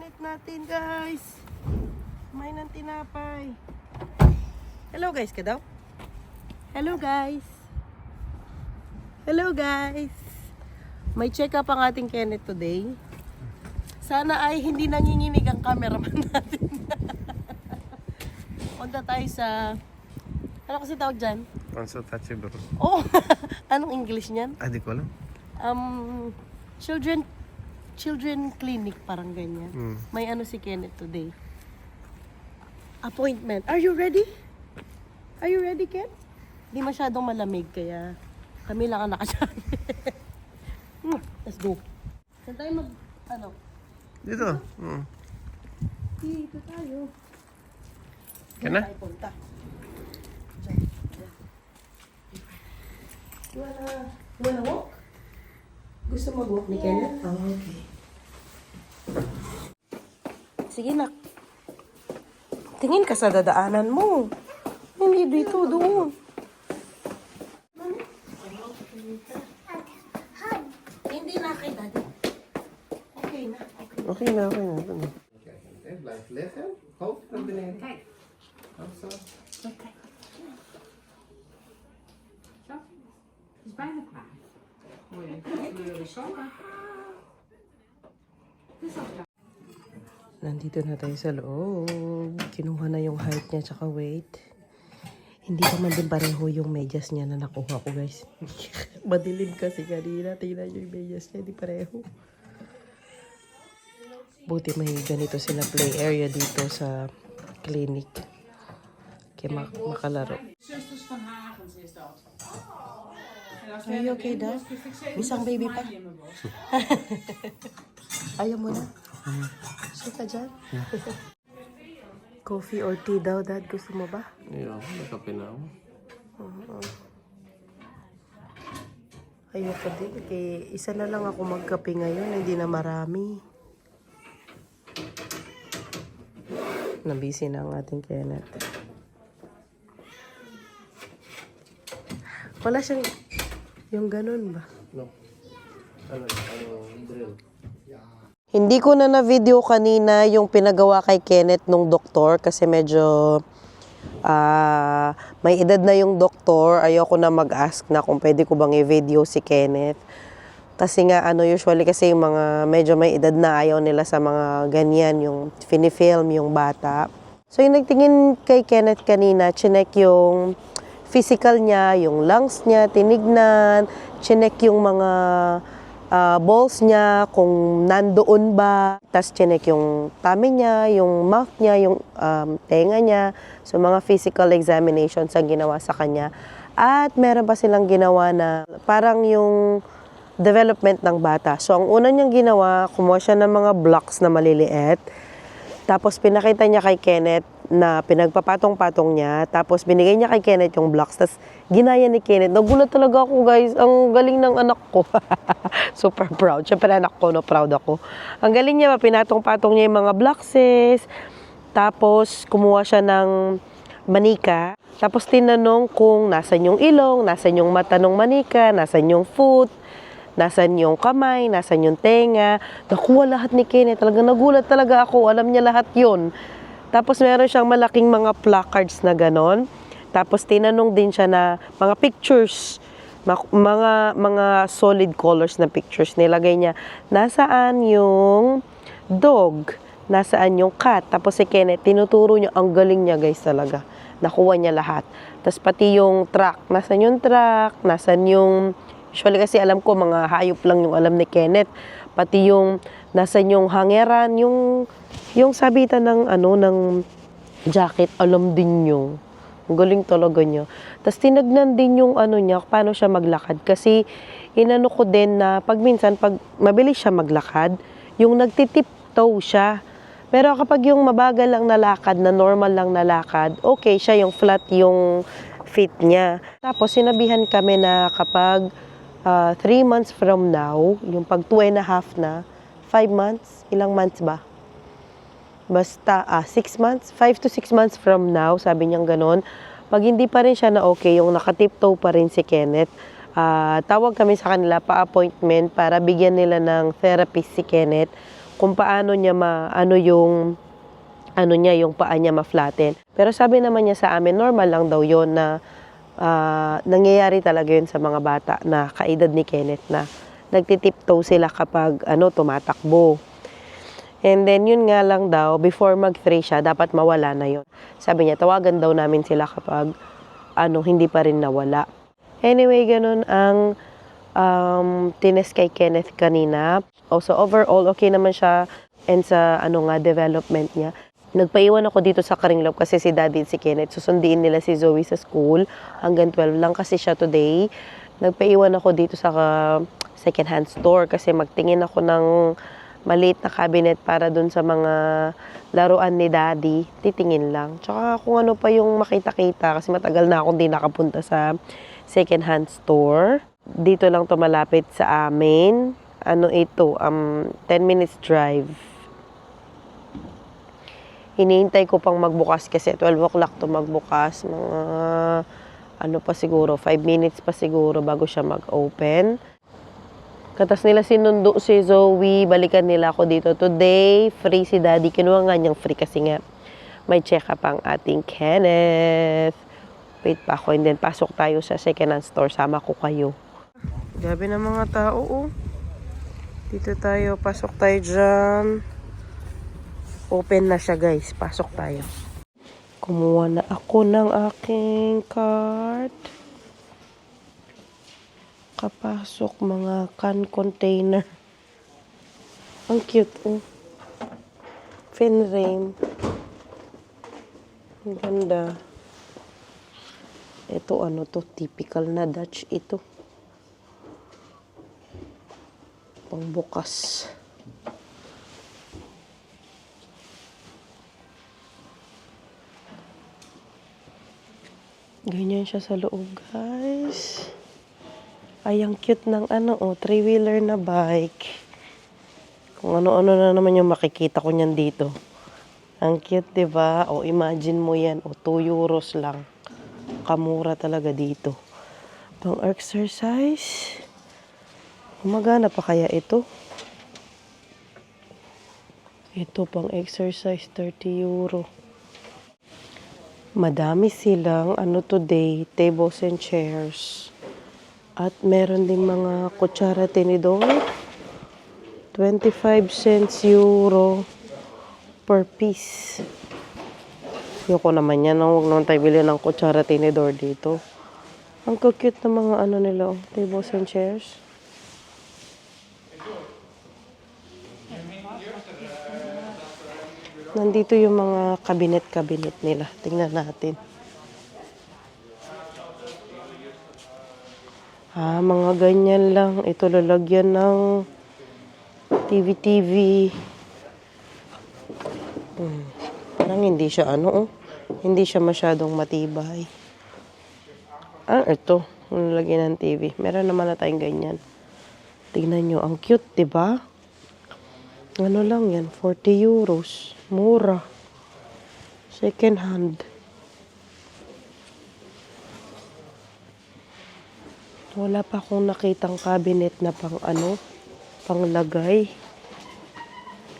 Kenneth natin, guys. Kumain ng tinapay. Hello, guys, ka daw? Hello, guys. Hello, guys. May check-up ang ating Kenneth today. Sana ay hindi nanginginig ang cameraman natin. Punta tayo sa... Ano kasi tawag dyan? Consultative. Oh, anong English niyan? Di ko alam. Children clinic, parang ganyan. May ano si Kenneth today. Appointment. Are you ready? Are you ready, Ken? Hindi masyadong malamig, kaya kami lang ang nakasabi. Let's go. Saan tayo ano? Dito. Dito tayo. Yan na? Tayo punta. Diyan. You wanna walk? Gusto mag-walk ni Kenneth? Oh, okay. Sige, nak. Tingin ka sa dadaanan mo. Hindi dito, doon. Hindi na kay daddy. Okay na. Okay na. Life lesson. Hope na din. Zo, is bijna klaar. Mooi, kleuren sokken. Het is al klaar. Nandito na tayo sa loob. Kinuha na yung height niya tsaka weight. Hindi naman din pareho yung medyas niya na nakuha ko, guys. Madilim kasi kanina. Tingnan yung medyas niya. Hindi pareho. Buti may ganito sila play area dito sa clinic. Kaya makalaro. Zusters van Hagens is dat. Are you okay, Dad? Isang baby pa? Ayaw mo na? Sure ka dyan? Coffee or tea daw, Dad? Gusto mo ba? Ayaw, nakape na ako. Ayoko din. Kaya isa na lang ako magkape ngayon. Hindi na marami. Nabisi na ang ating Kenneth. Wala siyang... Yung ganun ba? No. Drill. Hindi ko na na-video kanina yung pinagawa kay Kenneth nung doktor kasi medyo may edad na yung doktor. Ayoko na mag-ask na kung pwede ko bang i-video si Kenneth. Kasi nga usually kasi yung mga medyo may edad na ayaw nila sa mga ganyan, yung finifilm yung bata. So yung nagtingin kay Kenneth kanina, chinek yung physical niya, yung lungs niya, tinignan, chinek yung mga balls niya, kung nandoon ba. Tapos chinek yung tummy niya, yung mouth niya, yung tenga niya. So mga physical examinations ang ginawa sa kanya. At meron pa silang ginawa na parang yung development ng bata. So ang una niyang ginawa, kumuha siya ng mga blocks na maliliit. Tapos pinakita niya kay Kenneth na pinagpapatong-patong niya. Tapos binigay niya kay Kenneth yung blocks. Tapos ginaya ni Kenneth. Nagulat talaga ako, guys. Ang galing ng anak ko. Super proud. Siyempre anak ko, no, proud ako. Ang galing niya, pinatong-patong niya yung mga blockses. Tapos kumuha siya ng manika. Tapos tinanong kung nasan yung ilong, nasan yung mata ng manika, nasan yung foot, nasan yung kamay, nasan yung tenga. Nakuha lahat ni Kenneth. Talaga nagulat talaga ako. Alam niya lahat yun. Tapos meron siyang malaking mga placards na ganon. Tapos tinanong din siya na mga pictures, mga solid colors na pictures. Nilagay niya, nasaan yung dog? Nasaan yung cat? Tapos si Kenneth, tinuturo niya, ang galing niya, guys, talaga. Nakuha niya lahat. Tapos pati yung truck, nasan yung truck? Nasan yung... Usually kasi alam ko, mga hayop lang yung alam ni Kenneth. Pati yung nasan yung hangeran, yung sabitan ng jacket, alam din niyo. Ang galing talaga niya. Tapos tinagnan din yung niya, paano siya maglakad. Kasi inano ko din na pag mabilis siya maglakad, yung nagtitiptoe siya. Pero kapag yung mabagal lang nalakad, na normal lang nalakad, okay siya, yung flat yung feet niya. Tapos sinabihan kami na kapag 3 months from now, yung pag 2.5 na, 5 months, ilang months ba? Basta 6 months, 5 to 6 months from now, sabi niyang ganon. Pag hindi pa rin siya na okay, yung nakatiptoe pa rin si Kenneth, tawag kami sa kanila pa-appointment para bigyan nila ng therapist si Kenneth kung paano niya ano yung ano niya, yung paa niya ma-flatten. Pero sabi naman niya sa amin, normal lang daw yon na nangyayari talaga yun sa mga bata na kaedad ni Kenneth na nagtitiptoe sila kapag tumatakbo. And then, yun nga lang daw, before mag-3 siya, dapat mawala na yun. Sabi niya, tawagan daw namin sila kapag hindi pa rin nawala. Anyway, ganun ang tinest kay Kenneth kanina. Also, overall, okay naman siya and sa development niya. Nagpaiwan ako dito sa Karinglop kasi si Daddy at si Kenneth, susundiin nila si Zoe sa school. Hanggang 12 lang kasi siya today. Nagpaiwan ako dito sa second-hand store kasi magtingin ako ng maliit na cabinet para dun sa mga laruan ni Daddy. Titingin lang. Tsaka kung ano pa yung makita-kita kasi matagal na akong di nakapunta sa second-hand store. Dito lang to malapit sa amin. 10 minutes drive. Hinihintay ko pang magbukas kasi 12 o'clock to magbukas. Mga pa siguro, 5 minutes pa siguro bago siya mag-open. Katas nila sinundo si Zoe, balikan nila ako dito today. Free si Daddy. Kinuha nga niyang free kasi nga may check-up ang ating Kenneth. Wait pa ako and then pasok tayo sa second-hand store. Sama ko kayo. Gabi ng mga tao, oh. Dito tayo, pasok tayo dyan. Open na siya, guys. Pasok tayo. Kumuha na ako ng aking cart. Kapasok mga can container. Ang cute, oh. Finrame. Ang ganda. Ito, typical na Dutch ito. Pangbukas. Ganyan siya sa loob, guys. Ay, ang cute ng 3-wheeler na bike. Kung ano-ano na naman yung makikita ko niyan dito. Ang cute, diba? O, imagine mo yan. O, 2 euros lang. Kamura talaga dito. Pang exercise. Gumagana pa kaya ito? Ito pang exercise, 30 euro. Madami silang today, tables and chairs. At meron din mga kutsara tinidor. 25 cents euro per piece. Yoko naman yan. Huwag naman tayo bilhin ng kutsara tinidor dito. Ang cute na mga nila, tables and chairs. Nandito yung mga cabinet nila. Tingnan natin. Mga ganyan lang. Ito lalagyan ng TV. Parang hindi siya hindi siya masyadong matibay. Ito. Lalagyan ng TV. Meron naman na tayong ganyan. Tingnan nyo. Ang cute, diba? Lang yan. 40 euros. Mura. Second hand. Wala pa akong nakitang cabinet na panglagay.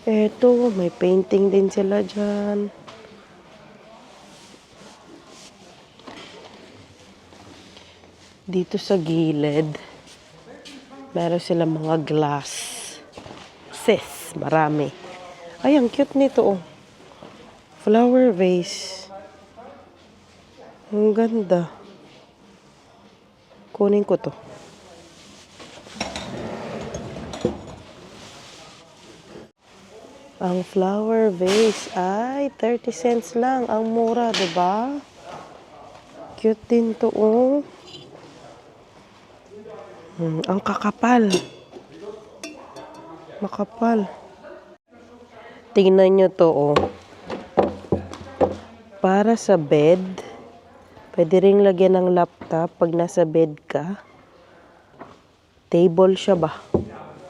Eto, may painting din sila dyan. Dito sa gilid, meron sila mga glass. Marami. Ay, ang cute nito, oh. Flower vase. Ang ganda. Kunin ko to. Ang flower vase ay 30 cents lang. Ang mura, diba? Cute din to, oh. Ang kakapal. Makapal. Tingnan nyo to, oh. Para sa bed, pwede ring lagyan ng laptop pag nasa bed ka. Table siya ba?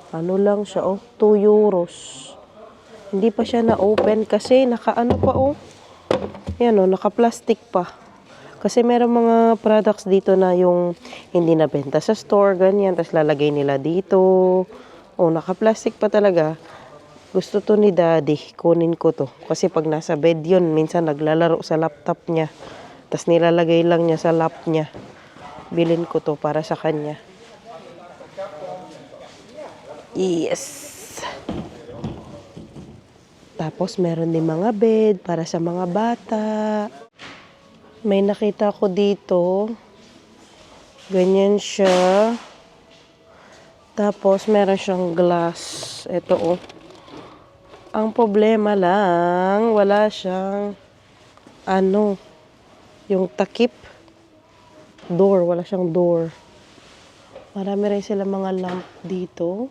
Lang siya, oh. 2 euros. Hindi pa siya na-open kasi pa, oh. Yan, oh. Naka-plastic pa. Kasi meron mga products dito na yung hindi nabenta sa store, ganyan. Tapos lalagay nila dito. Oh, naka-plastic pa talaga. Gusto to ni Daddy. Kunin ko to. Kasi pag nasa bed yun, minsan naglalaro sa laptop niya. Tapos nilalagay lang niya sa lap niya. Bilin ko to para sa kanya. Yes. Tapos meron din mga bed para sa mga bata. May nakita ko dito. Ganyan siya. Tapos meron siyang glass. Ito oh. Ang problema lang, wala siyang yung takip. Door, wala siyang door. Marami rin sila mga lamp dito.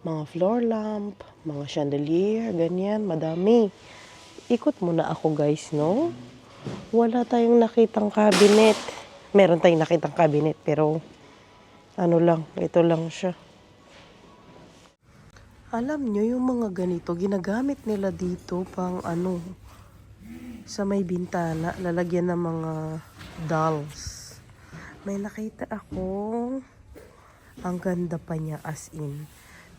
Mga floor lamp, mga chandelier, ganyan, madami. Ikot muna ako guys, no? Wala tayong nakitang cabinet. Meron tayong nakitang cabinet, pero ito lang siya. Alam nyo, yung mga ganito, ginagamit nila dito pang sa may bintana, lalagyan ng mga dolls. May nakita ako, ang ganda pa niya as in.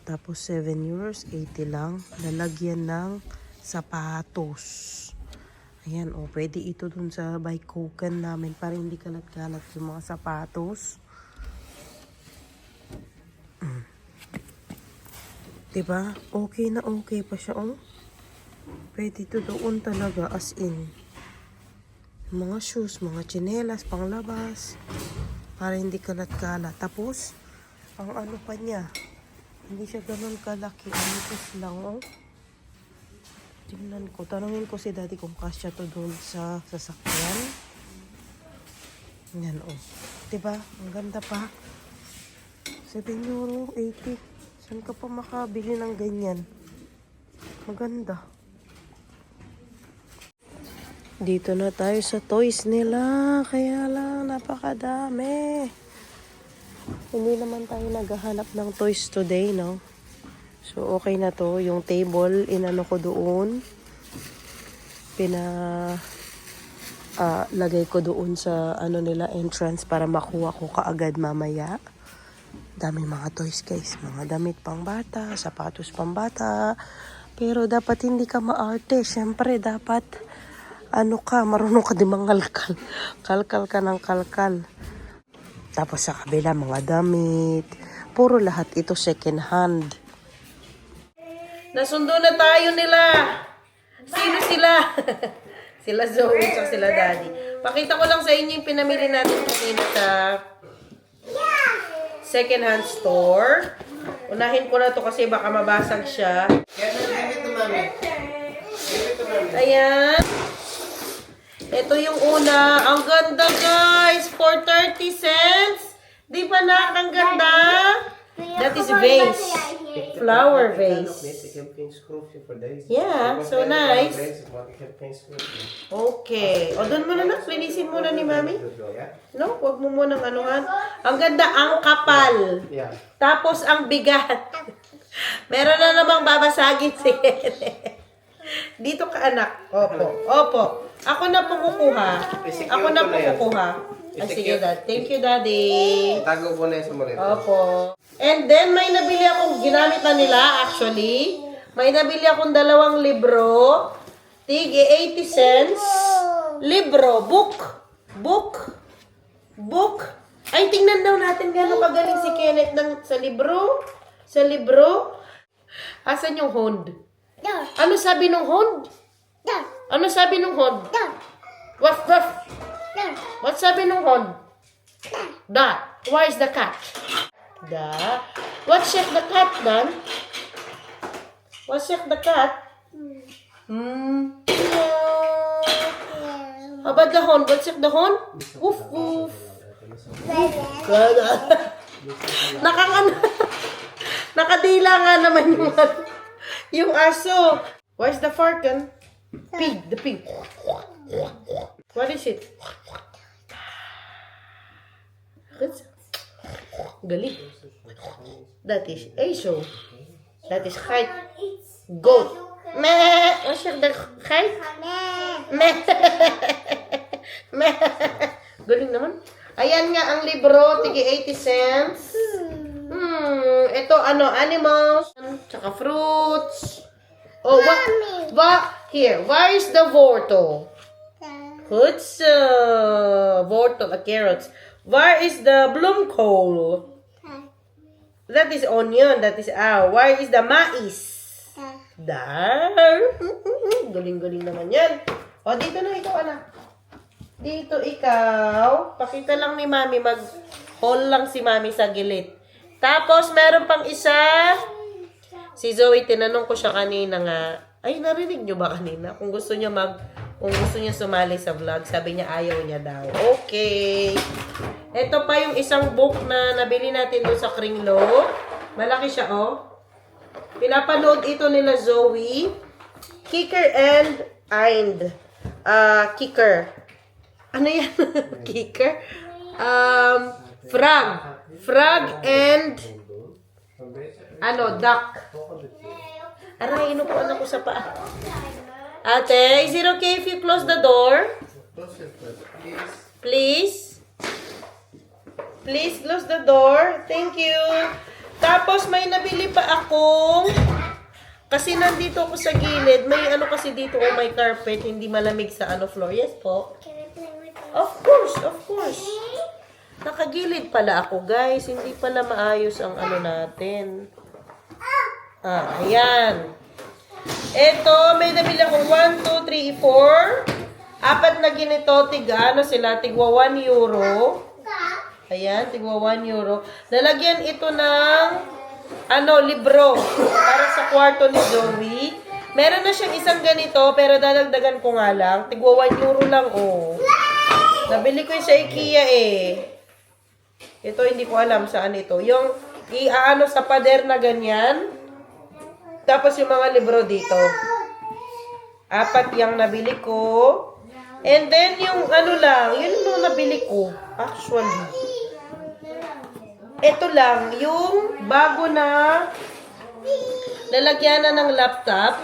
Tapos 7 euros, 80 lang, lalagyan ng sapatos. Ayan, pwede ito dun sa bike-coken namin para hindi kalat-kalat yung mga sapatos. Diba? Okay na okay pa siya, oh. Pwede ito doon talaga, as in. Mga shoes, mga tsinelas, panglabas. Para hindi kalat-kalat. Tapos, ang pa niya, hindi siya ganun kalaki. Anipis lang, oh. Tingnan ko. Tanungin ko si Daddy kung kasya to doon sa sasakyan. Yan, oh. Diba? Ang ganda pa. 7 euro, 80. Saan ka pa makabili ng ganyan? Maganda. Dito na tayo sa toys nila. Kaya lang, napakadami. Hindi naman tayo naghahanap ng toys today, no? So, okay na to. Yung table, inano ko doon. Lagay ko doon sa nila entrance para makuha ko kaagad mamaya. Daming mga toys guys, mga damit pang bata, sapatos pang bata. Pero dapat hindi ka maarte. Siyempre dapat marunong ka din mangalkal. Kalkal ka ng kalkal. Tapos sa kabila mga damit. Puro lahat ito second hand. Nasundo na tayo nila. Sino sila? Sila Zoe at sila Daddy. Pakita ko lang sa inyo yung pinamili natin kanina sa second-hand store. Unahin ko na to kasi baka mabasag siya. Ayan. Ito yung una. Ang ganda guys. For 30 cents. Di ba na? Ang ganda. That is vase. Flower vase. Yeah, so nice. Okay. O, doon muna na. Linisin muna ni Mami. No, wag mo munang anuhan. Ang ganda, ang kapal. Tapos ang bigat. Meron na namang babasagin si Dito ka anak. Opo. Ako na po kukuha. Ay, sige, Dad. Thank you, Daddy. Tago po na yung sumulito. Opo. And then, may nabili akong, ginamit na nila, actually. May nabili akong 2 libro. Tig, 80 cents. Libro. Book. Ay, tingnan daw natin gano'ng kagaling si Kenneth sa libro. Asan yung hond? Ano sabi nung hond? Waf. What sabi nung hond? Da. Where is the cat? Da. What check the cat, Dan? What check the cat? How about the hond? What check the hond? Woof. Nakadila nga naman yung aso. Where's the farten? Pig. The pig. What is it? Galing. That is aso. That is kite. Goat. Meh. What's the kite? Meh. Galing naman. Ayan nga ang libro. Tigi 80 cents. ito, animals, tsaka fruits. Oh, here, where is the wortel? Wortel, carrots. Where is the bloemkool? That is onion, that is where is the mais? Dar. Galing-galing naman yan. O, dito na ikaw, anak. Dito ikaw. Pakita lang ni Mami, mag-haul lang si Mami sa gilid. Tapos, meron pang isa. Si Zoe, tinanong ko siya kanina nga. Ay, narinig nyo ba kanina? Kung gusto niya sumali sa vlog, sabi niya ayaw niya daw. Okay. Ito pa yung isang book na nabili natin doon sa Kringlo. Malaki siya, oh. Pinapanood ito nila Zoe. Kicker and Kicker. Ano yan? Kicker? Frog and duck. Aray, inupuan ako sa paa. Ate, is it okay if you close the door? Please? Please close the door. Thank you. Tapos may nabili pa akong, kasi nandito ako sa gilid, may kasi dito, may carpet, hindi malamig sa floor. Yes po? Can I play with it? Of course, of course. Nakagilid pala ako, guys. Hindi pala maayos ang natin. Ayan. Ito, may nabili akong 1, 2, 3, 4. Apat na ganito, tigwa 1 euro. Ayan, tigwa 1 euro. Lalagyan ito ng, libro. Para sa kwarto ni Zoe. Meron na siyang isang ganito, pero dadagdagan ko nga lang. Tigwa 1 euro lang, oh. Nabili ko yung sa IKEA, eh. Ito, hindi ko alam saan ito. Yung, sa pader na ganyan. Tapos yung mga libro dito. 4 yung nabili ko. And then yung yun yung nabili ko. Actually. Ito lang, yung bago na lalagyan na ng laptop.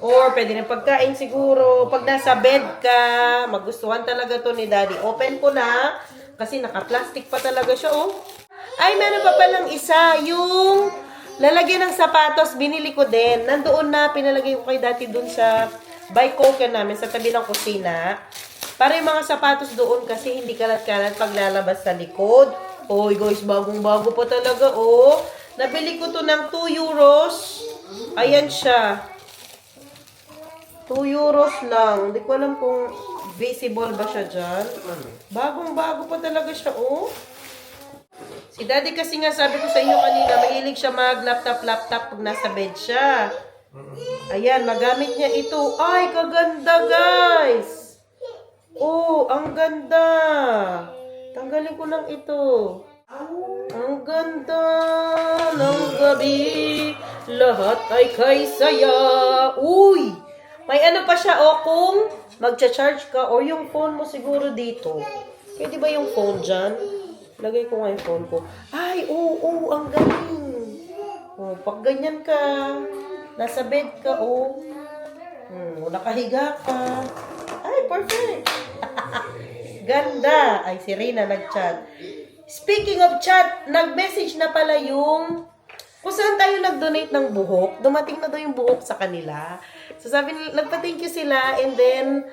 Or pwede na pagkain siguro. Pag nasa bed ka, magustuhan talaga to ni Daddy. Open ko na. Kasi naka-plastic pa talaga siya, oh. Ay, meron pa palang isa. Yung lalagyan ng sapatos, binili ko din. Nandoon na, pinalagay ko kay Daddy dun sa bike namin, sa tabi ng kusina. Para yung mga sapatos doon kasi hindi kalat-kalat pag lalabas sa likod. Oy, guys, bagong-bago pa talaga, oh. Nabili ko to ng 2 euros. Ayan siya. 2 euros lang. Hindi ko alam kung visible ba siya dyan. Bagong-bago pa talaga siya, oh. Si Daddy kasi nga sabi ko sa inyo kanina, mahilig siya mag-laptop pag nasa bed siya. Ayan, magamit niya ito. Ay, kaganda, guys. Oh, ang ganda. Tanggalin ko lang ito. Ang ganda ng gabi. Lahat ay kay saya. Uy! May pa siya, oh, kung magcha-charge ka or yung phone mo siguro dito. Pwede ba yung phone dyan? Lagay ko nga yung phone ko. Ay, oo, ang galing. Oh, pag ganyan ka, nasa bed ka, oh. Nakahiga ka. Ay, perfect. Ganda. Ay, si Rina nag-chat. Speaking of chat, nag-message na pala yung kung saan tayo nag-donate ng buhok. Dumating na daw yung buhok sa kanila. So, sabi nila, nagpa-thank you sila and then,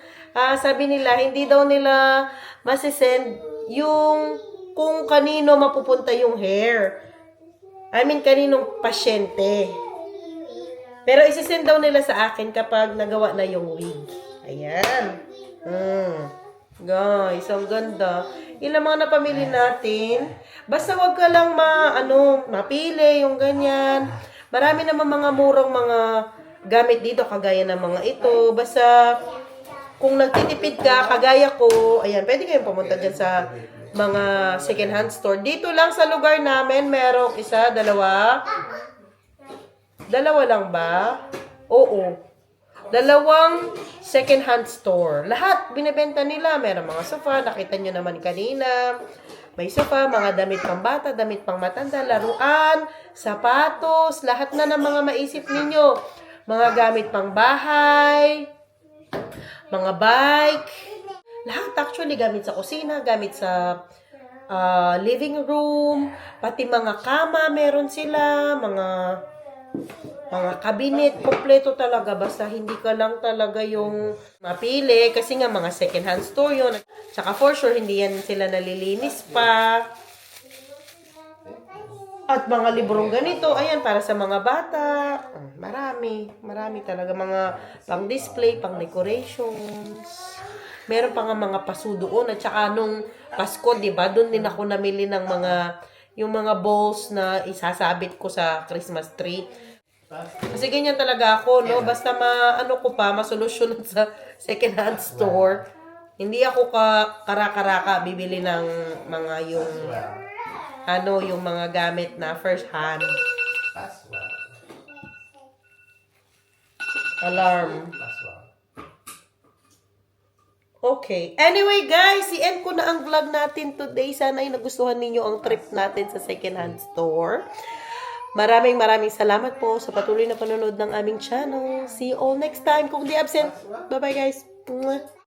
sabi nila, hindi daw nila masisend yung kung kanino mapupunta yung hair. I mean, kaninong pasyente. Pero isisend daw nila sa akin kapag nagawa na yung wig. Ayan. Guys, ang ganda. Ilang mga napamili natin. Basta wag ka lang mapili yung ganyan. Marami naman mga murang mga gamit dito, kagaya ng mga ito. Basta, kung nagtitipid ka, kagaya ko, ayan, pwede kayong pumunta dyan sa mga second-hand store. Dito lang sa lugar namin, merong isa, dalawa. Dalawa lang ba? Oo. 2 second-hand store. Lahat binibenta nila. Meron mga sofa, nakita nyo naman kanina. May sofa, mga damit pang bata, damit pang matanda, laruan, sapatos, lahat na ng mga maisip ninyo. Mga gamit pang bahay, mga bike, lahat actually gamit sa kusina, gamit sa living room, pati mga kama meron sila, mga cabinet, kompleto talaga. Basta hindi ka lang talaga yung mapili kasi nga mga second hand store yun. Tsaka for sure, hindi yan sila nalilinis pa. At mga librong ganito, ayan, para sa mga bata. Marami talaga. Mga pang-display, pang-decorations. Meron pa nga mga paso doon. At saka nung Pasko, di ba, doon din ako namili ng yung mga balls na isasabit ko sa Christmas tree. Kasi ganyan talaga ako, no? Basta masolusyonan sa second-hand store. Hindi ako karaka-raka bibili ng mga yung mga gamit na first hand. Password. Alarm. Password. Okay. Anyway, guys, i-end ko na ang vlog natin today. Sana ay nagustuhan ninyo ang trip natin sa second-hand store. Maraming salamat po sa patuloy na panonood ng aming channel. See you all next time. Kung di absent. Bye-bye, guys. Mwah.